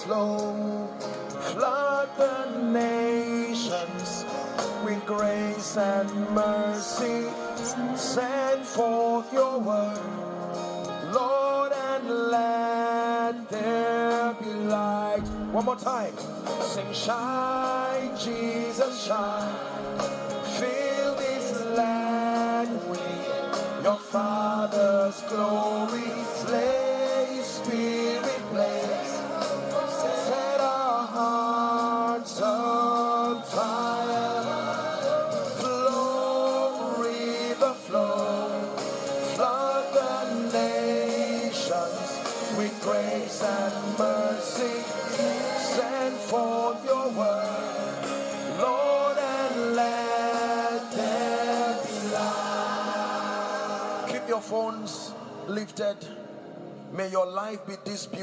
flow. Flood the nations with grace and mercy. Send forth your word, Lord, and let there be light. One more time. Sing, shine, Jesus, shine. Fill this land with your Father's glory. Let your Spirit blaze. Set our hearts on fire. Flow, river, flow. Flood the nations with grace and mercy. Send forth your word, Lord, and let there be light. Keep your phones lifted. May your life be this beautiful.